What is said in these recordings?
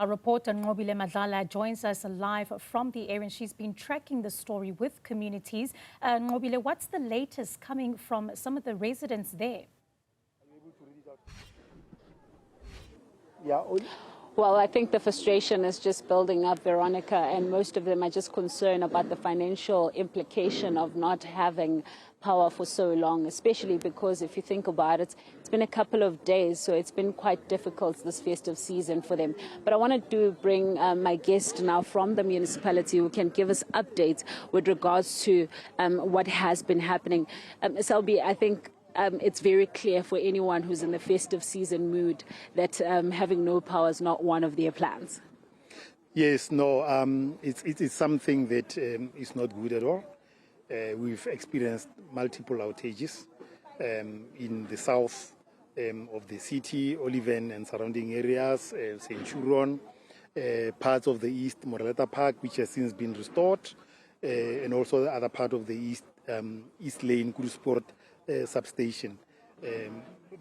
Our reporter Nqobile Madlala joins us live from the area, and she's been tracking the story with communities. Nqobile, what's the latest coming from some of the residents there? Well, I think the frustration is just building up, Veronica, and most of them are just concerned about the financial implication of not having power for so long, especially because if you think about it, it's been a couple of days, so it's been quite difficult this festive season for them. But I wanted to bring my guest now from the municipality who can give us updates with regards to what has been happening. Selby, I think it's very clear for anyone who's in the festive season mood that having no power is not one of their plans. Yes, no, it's something that is not good at all. We've experienced multiple outages in the south of the city, Oliven and surrounding areas, Centurion, parts of the east, Moreleta Park, which has since been restored, and also the other part of the east lane, Kudusport Substation.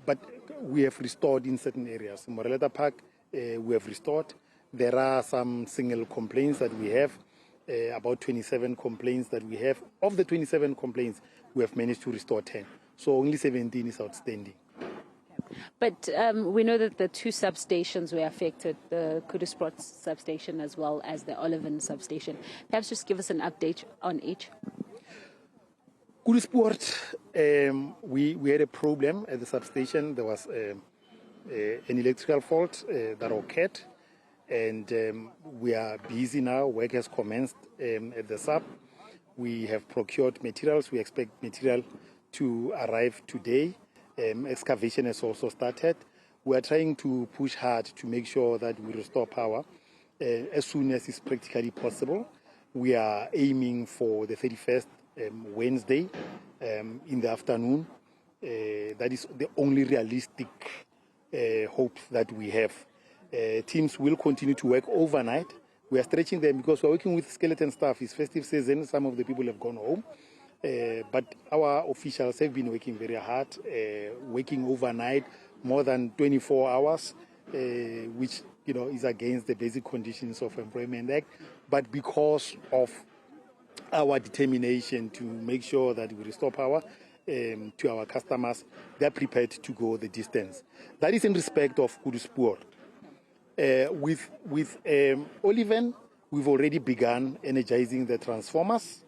But we have restored in certain areas. In Moreleta Park, we have restored. There are some single complaints that we have. About 27 complaints that we have. Of the 27 complaints, we have managed to restore 10. So only 17 is outstanding. But we know that the two substations were affected, the Kudusport substation as well as the Oliven substation. Perhaps just give us an update on each. Kudusport, we had a problem at the substation. There was an electrical fault that occurred. And we are busy now. Work has commenced at the sub. We have procured materials. We expect material to arrive today. Excavation has also started. We are trying to push hard to make sure that we restore power as soon as is practically possible. We are aiming for the 31st Wednesday in the afternoon. That is the only realistic hope that we have. Teams will continue to work overnight. We are stretching them because we are working with skeleton staff. It's festive season. Some of the people have gone home. But our officials have been working very hard, working overnight, more than 24 hours, which is against the basic conditions of Employment Act. But because of our determination to make sure that we restore power to our customers, they are prepared to go the distance. That is in respect of Kudusport. With Oliven, we've already begun energizing the transformers,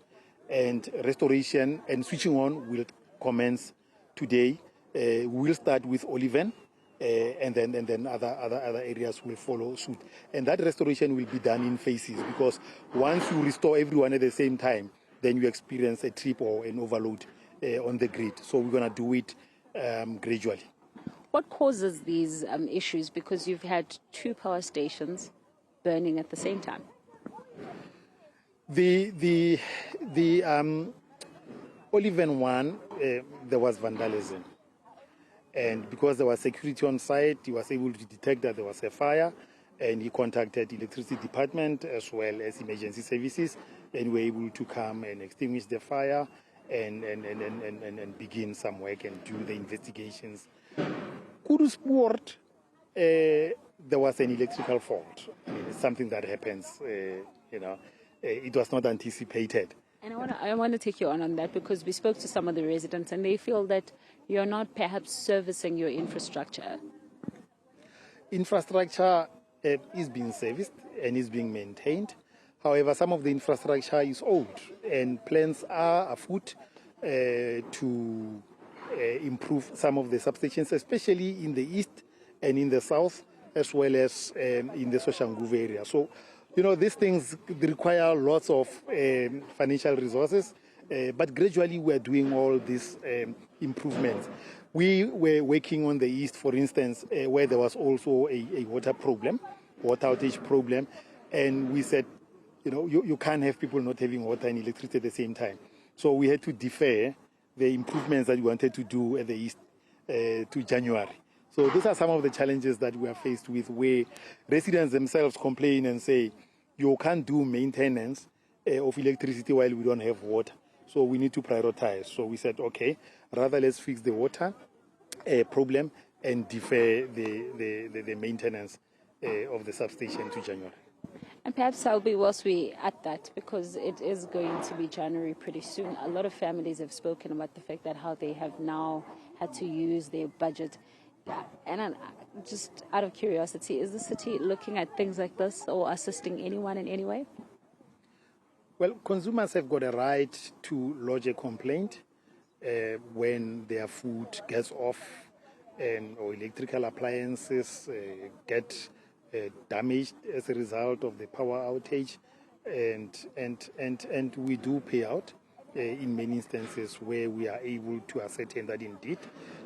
and restoration and switching on will commence today. We'll start with Oliven, and then other areas will follow suit. And that restoration will be done in phases, because once you restore everyone at the same time, then you experience a trip or an overload on the grid. So we're going to do it gradually. What causes these issues? Because you've had two power stations burning at the same time. The Oliven one, there was vandalism. And because there was security on site, he was able to detect that there was a fire, and he contacted the electricity department as well as emergency services, and were able to come and extinguish the fire and begin some work and do the investigations. Kudusport, there was an electrical fault. I mean, it's something that happens, it was not anticipated. And I want to take you on that, because we spoke to some of the residents and they feel that you're not perhaps servicing your infrastructure. Infrastructure is being serviced and is being maintained. However, some of the infrastructure is old, and plans are afoot to improve some of the substations, especially in the east and in the south, as well as in the Soshanguve area. So, these things require lots of financial resources, but gradually we are doing all these improvements. We were working on the east, for instance, where there was also a water outage problem, and we said, you can't have people not having water and electricity at the same time. So we had to defer the improvements that we wanted to do at the east to January. So these are some of the challenges that we are faced with, where residents themselves complain and say, you can't do maintenance of electricity while we don't have water. So we need to prioritize. So we said, okay, rather let's fix the water problem and defer the maintenance of the substation to January. And perhaps I'll be whilst we at that, because it is going to be January pretty soon. A lot of families have spoken about the fact that how they have now had to use their budget. And just out of curiosity, is the city looking at things like this or assisting anyone in any way? Well, consumers have got a right to lodge a complaint when their food gets off or electrical appliances get damaged as a result of the power outage, and we do pay out in many instances where we are able to ascertain that indeed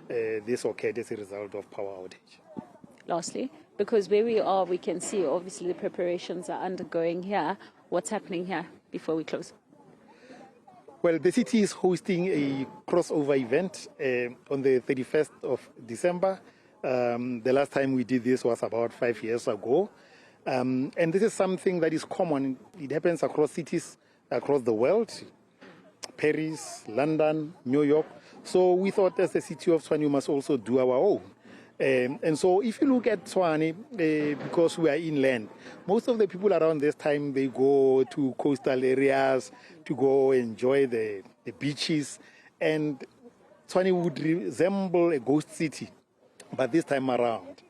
this occurred as a result of power outage. Lastly, because where we are, we can see obviously the preparations are undergoing here. What's happening here before we close? Well, the city is hosting a crossover event on the 31st of December. The last time we did this was about 5 years ago. And this is something that is common. It happens across cities across the world, Paris, London, New York. So we thought as the City of Tshwane, we must also do our own. And so if you look at Tshwane, because we are inland, most of the people around this time, they go to coastal areas to go enjoy the beaches. And Tshwane would resemble a ghost city. But this time around,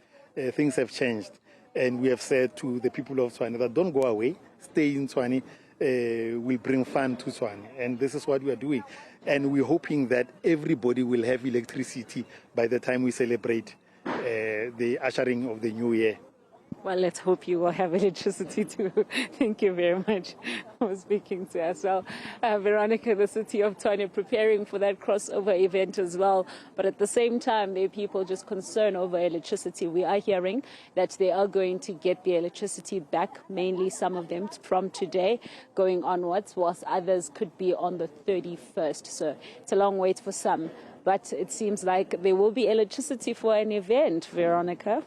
things have changed. And we have said to the people of Tshwane that don't go away, stay in Tshwane, we'll bring fun to Tshwane. And this is what we are doing. And we're hoping that everybody will have electricity by the time we celebrate the ushering of the new year. Well, let's hope you will have electricity too. Thank you very much for speaking to us. Well, Veronica, the City of Tshwane preparing for that crossover event as well. But at the same time, there are people just concerned over electricity. We are hearing that they are going to get the electricity back, mainly some of them from today going onwards, whilst others could be on the 31st. So it's a long wait for some. But it seems like there will be electricity for an event, Veronica.